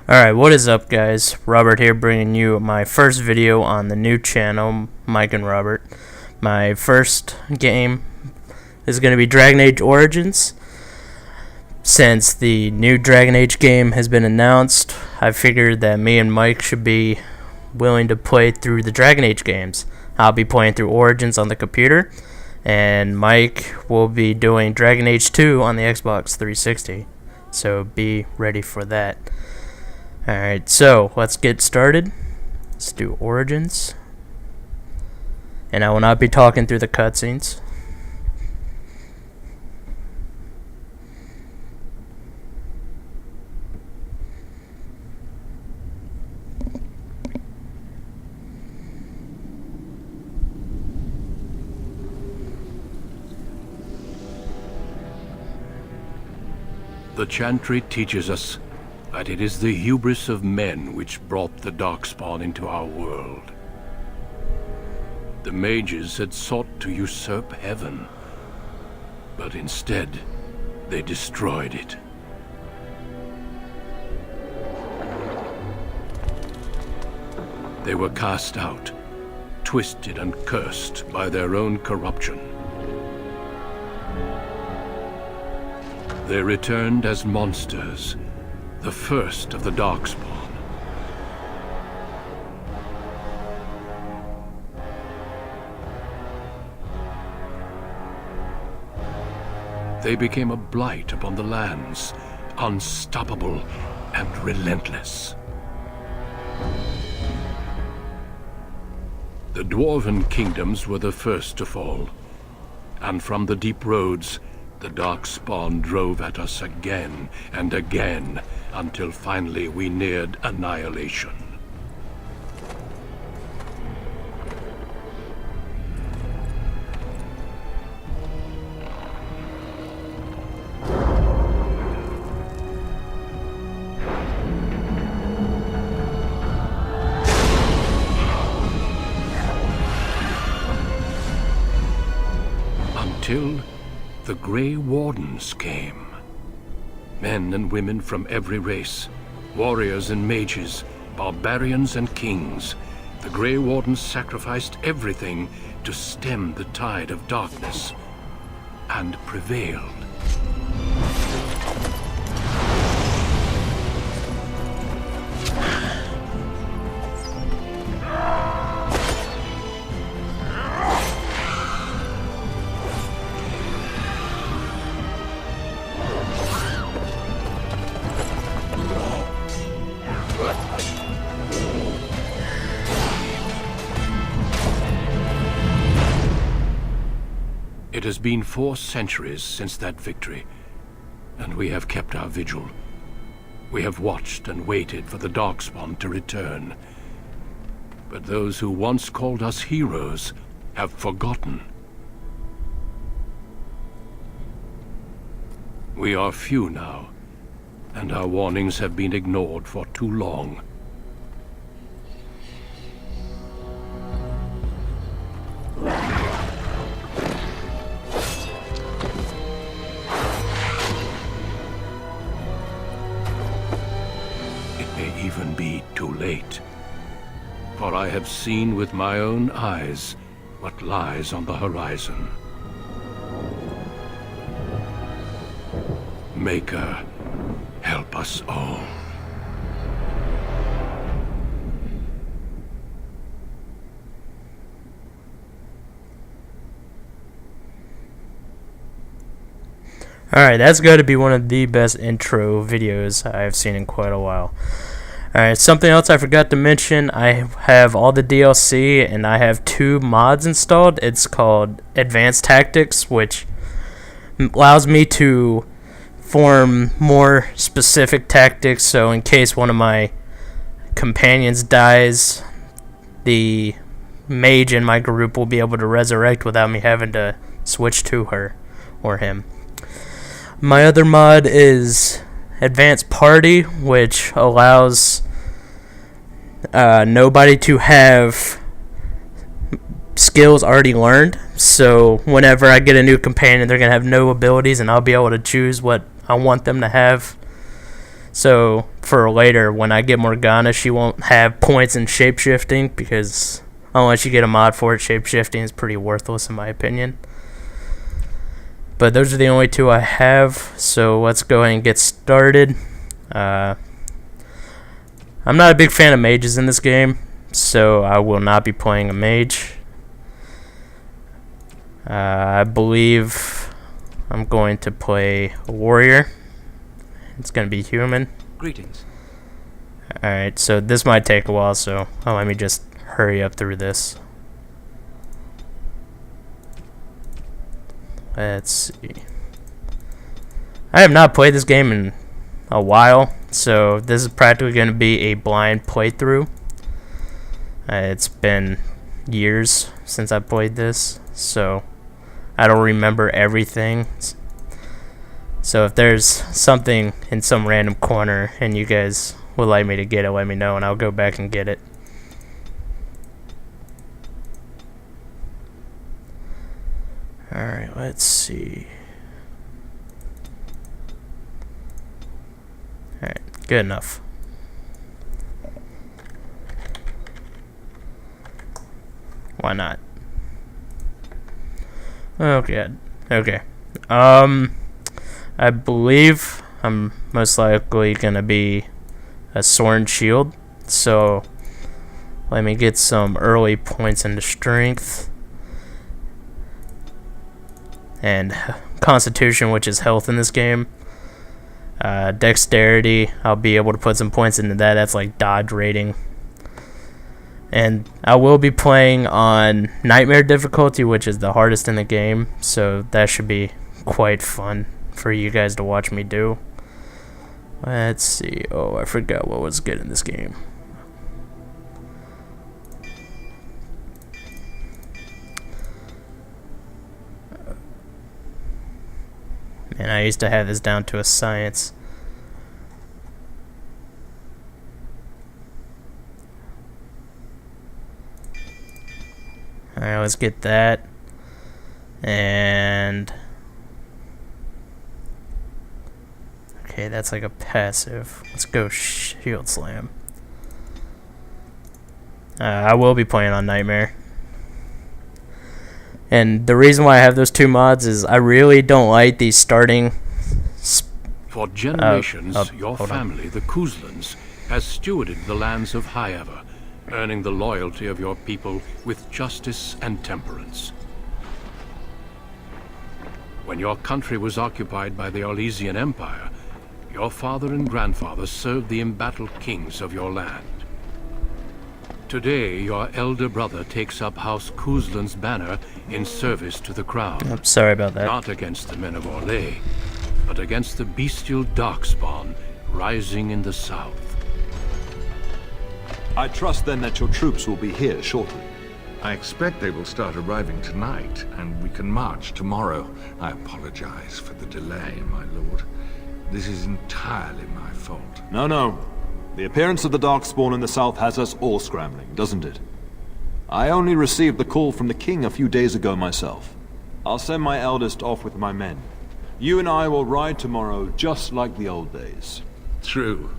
Alright, what is up guys? Robert here bringing you my first video on the new channel, MikeN Robert. My first game is going to be Dragon Age Origins. Since the new Dragon Age game has been announced, I figured that me and Mike should be willing to play through the Dragon Age games. I'll be playing through Origins on the computer, and Mike will be doing Dragon Age 2 on the Xbox 360. So be ready for that. Alright, so let's get started. Let's do Origins. And I will not be talking through the cutscenes. The Chantry teaches us that it is the hubris of men which brought the Darkspawn into our world. The mages had sought to usurp heaven, but instead they destroyed it. They were cast out, twisted and cursed by their own corruption. They returned as monsters, the first of the Darkspawn. They became a blight upon the lands, unstoppable and relentless. The Dwarven kingdoms were the first to fall, and from the deep roads, the Darkspawn drove at us again and again, until finally we neared annihilation. Until the Grey Wardens came. Men and women from every race, warriors and mages, barbarians and kings. The Grey Wardens sacrificed everything to stem the tide of darkness, and prevailed. It has been 4 centuries since that victory, and we have kept our vigil. We have watched and waited for the Darkspawn to return. But those who once called us heroes have forgotten. We are few now, and our warnings have been ignored for too long. Even be too late. For I have seen with my own eyes what lies on the horizon. Maker, help us all. Alright, that's got to be one of the best intro videos I've seen in quite a while. Alright, something else I forgot to mention, I have all the DLC and I have 2 mods installed. It's called Advanced Tactics, which allows me to form more specific tactics, so in case one of my companions dies, the mage in my group will be able to resurrect without me having to switch to her or him. My other mod is Advanced Party, which allows nobody to have skills already learned. So whenever I get a new companion, they're going to have no abilities, and I'll be able to choose what I want them to have. So for later, when I get Morgana, she won't have points in shapeshifting, because unless you get a mod for it, shapeshifting is pretty worthless in my opinion. But those are the only two I have, so let's go ahead and get started. I'm not a big fan of mages in this game, so I will not be playing a mage. I believe I'm going to play a warrior. It's going to be human. Greetings. Alright, so this might take a while, so let me just hurry up through this. Let's see. I have not played this game in a while, so this is practically going to be a blind playthrough. It's been years since I played this, so I don't remember everything. So if there's something in some random corner and you guys would like me to get it, let me know and I'll go back and get it. Alright, let's see. Alright, good enough. Why not? Okay. Okay. I believe I'm most likely gonna be a sword and shield. So let me get some early points into strength and constitution, which is health in this game. Dexterity, I'll be able to put some points into that. That's like dodge rating. And I will be playing on Nightmare difficulty, which is the hardest in the game, so that should be quite fun for you guys to watch me do. Let's see. Oh, I forgot what was good in this game. Man, I used to have this down to a science. Alright, let's get that. And okay, that's like a passive. Let's go shield slam. I will be playing on Nightmare. And the reason why I have those two mods is I really don't like these starting. For generations, your family, the Kuzlans, has stewarded the lands of Highever, earning the loyalty of your people with justice and temperance. When your country was occupied by the Orlesian Empire, your father and grandfather served the embattled kings of your land. Today, your elder brother takes up House Kuzlan's banner in service to the crown. I'm sorry about that. Not against the men of Orlais, but against the bestial darkspawn rising in the south. I trust then that your troops will be here shortly. I expect they will start arriving tonight, and we can march tomorrow. I apologize for the delay, my lord. This is entirely my fault. No. The appearance of the Darkspawn in the south has us all scrambling, doesn't it? I only received the call from the king a few days ago myself. I'll send my eldest off with my men. You and I will ride tomorrow just like the old days. True.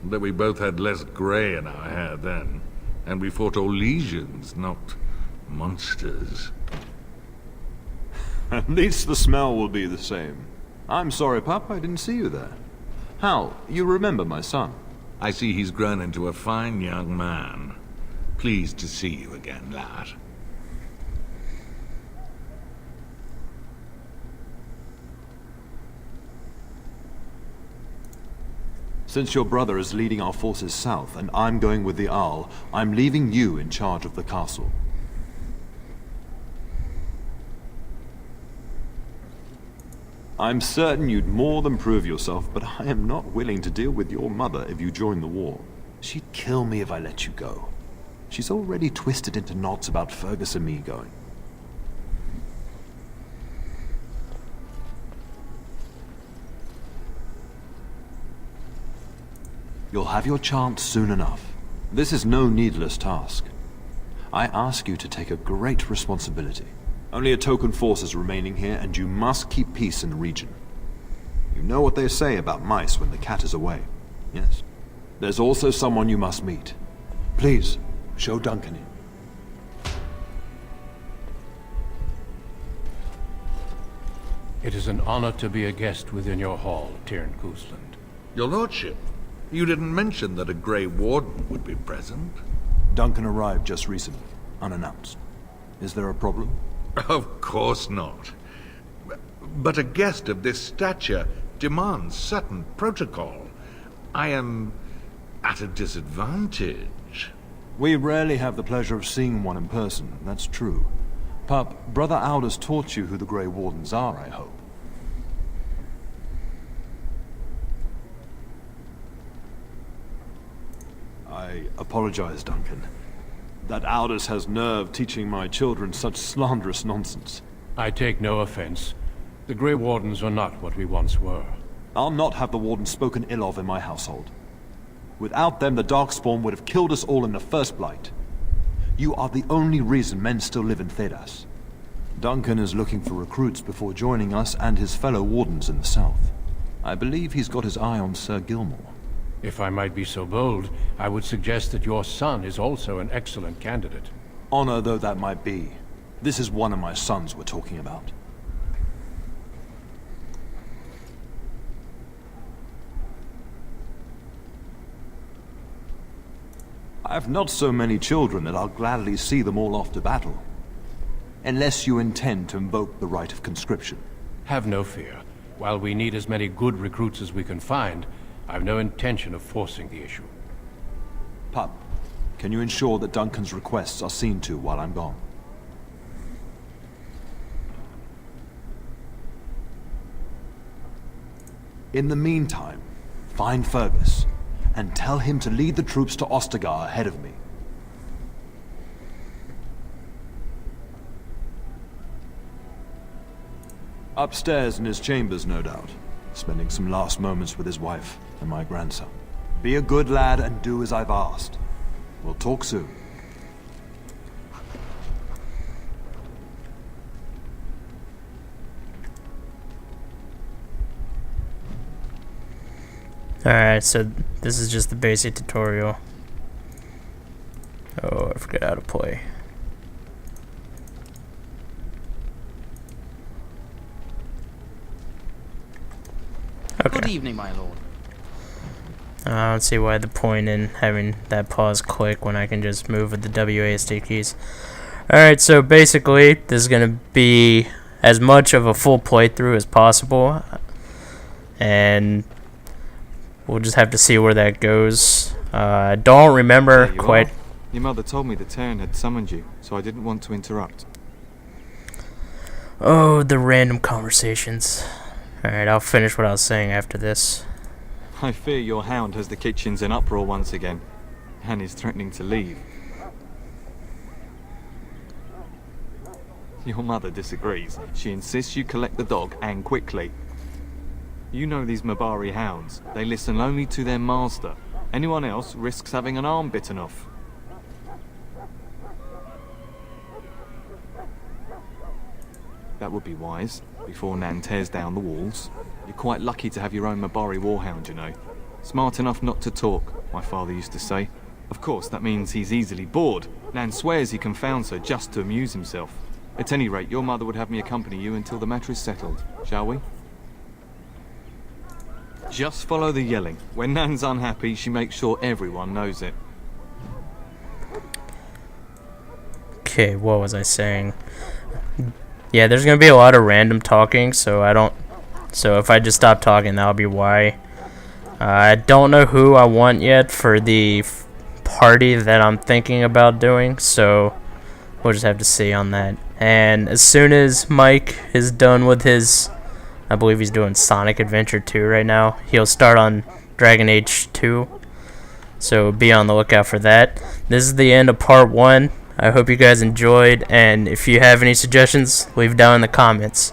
But we both had less grey in our hair then. And we fought Orlesians, not monsters. At least the smell will be the same. I'm sorry, Pup, I didn't see you there. Hal, you remember my son? I see he's grown into a fine young man. Pleased to see you again, lad. Since your brother is leading our forces south and I'm going with the Owl, I'm leaving you in charge of the castle. I'm certain you'd more than prove yourself, but I am not willing to deal with your mother if you join the war. She'd kill me if I let you go. She's already twisted into knots about Fergus and me going. You'll have your chance soon enough. This is no needless task. I ask you to take a great responsibility. Only a token force is remaining here, and you must keep peace in the region. You know what they say about mice when the cat is away. Yes. There's also someone you must meet. Please, show Duncan in. It is an honor to be a guest within your hall, Tyrn Cousland. Your lordship, you didn't mention that a Grey Warden would be present. Duncan arrived just recently, unannounced. Is there a problem? Of course not. But a guest of this stature demands certain protocol. I am at a disadvantage. We rarely have the pleasure of seeing one in person, that's true. Pup, Brother Aldous taught you who the Grey Wardens are, I hope. I apologize, Duncan. That Aldous has nerve teaching my children such slanderous nonsense. I take no offense. The Grey Wardens are not what we once were. I'll not have the Wardens spoken ill of in my household. Without them, the Darkspawn would have killed us all in the first blight. You are the only reason men still live in Thedas. Duncan is looking for recruits before joining us and his fellow Wardens in the south. I believe he's got his eye on Sir Gilmore. If I might be so bold, I would suggest that your son is also an excellent candidate. Honor though that might be, this is one of my sons we're talking about. I've not so many children that I'll gladly see them all off to battle. Unless you intend to invoke the right of conscription. Have no fear. While we need as many good recruits as we can find, I've no intention of forcing the issue. Pup, can you ensure that Duncan's requests are seen to while I'm gone? In the meantime, find Fergus, and tell him to lead the troops to Ostagar ahead of me. Upstairs in his chambers, no doubt, spending some last moments with his wife and my grandson. Be a good lad and do as I've asked. We'll talk soon. Alright, so this is just the basic tutorial. Oh, I forgot how to play. Okay. Good evening, my lord. I don't see why the point in having that pause click when I can just move with the WASD keys. Alright, so basically, this is going to be as much of a full playthrough as possible. And we'll just have to see where that goes. I don't remember quite. Your mother told me the Terran had summoned you, so I didn't want to interrupt. Oh, the random conversations. Alright, I'll finish what I was saying after this. I fear your hound has the kitchens in uproar once again, and is threatening to leave. Your mother disagrees. She insists you collect the dog, and quickly. You know these Mabari hounds. They listen only to their master. Anyone else risks having an arm bitten off. That would be wise, before Nan tears down the walls. You're quite lucky to have your own Mabari warhound, you know. Smart enough not to talk, my father used to say. Of course, that means he's easily bored. Nan swears he confounds her just to amuse himself. At any rate, your mother would have me accompany you until the matter is settled, shall we? Just follow the yelling. When Nan's unhappy, she makes sure everyone knows it. Okay, what was I saying? Yeah, there's gonna be a lot of random talking, so if I just stop talking, that'll be why. I don't know who I want yet for the party that I'm thinking about doing, so we'll just have to see on that. And as soon as Mike is done with his, I believe he's doing Sonic Adventure 2 right now, he'll start on Dragon Age 2, so be on the lookout for that. This is the end of part 1. I hope you guys enjoyed, and if you have any suggestions, leave down in the comments.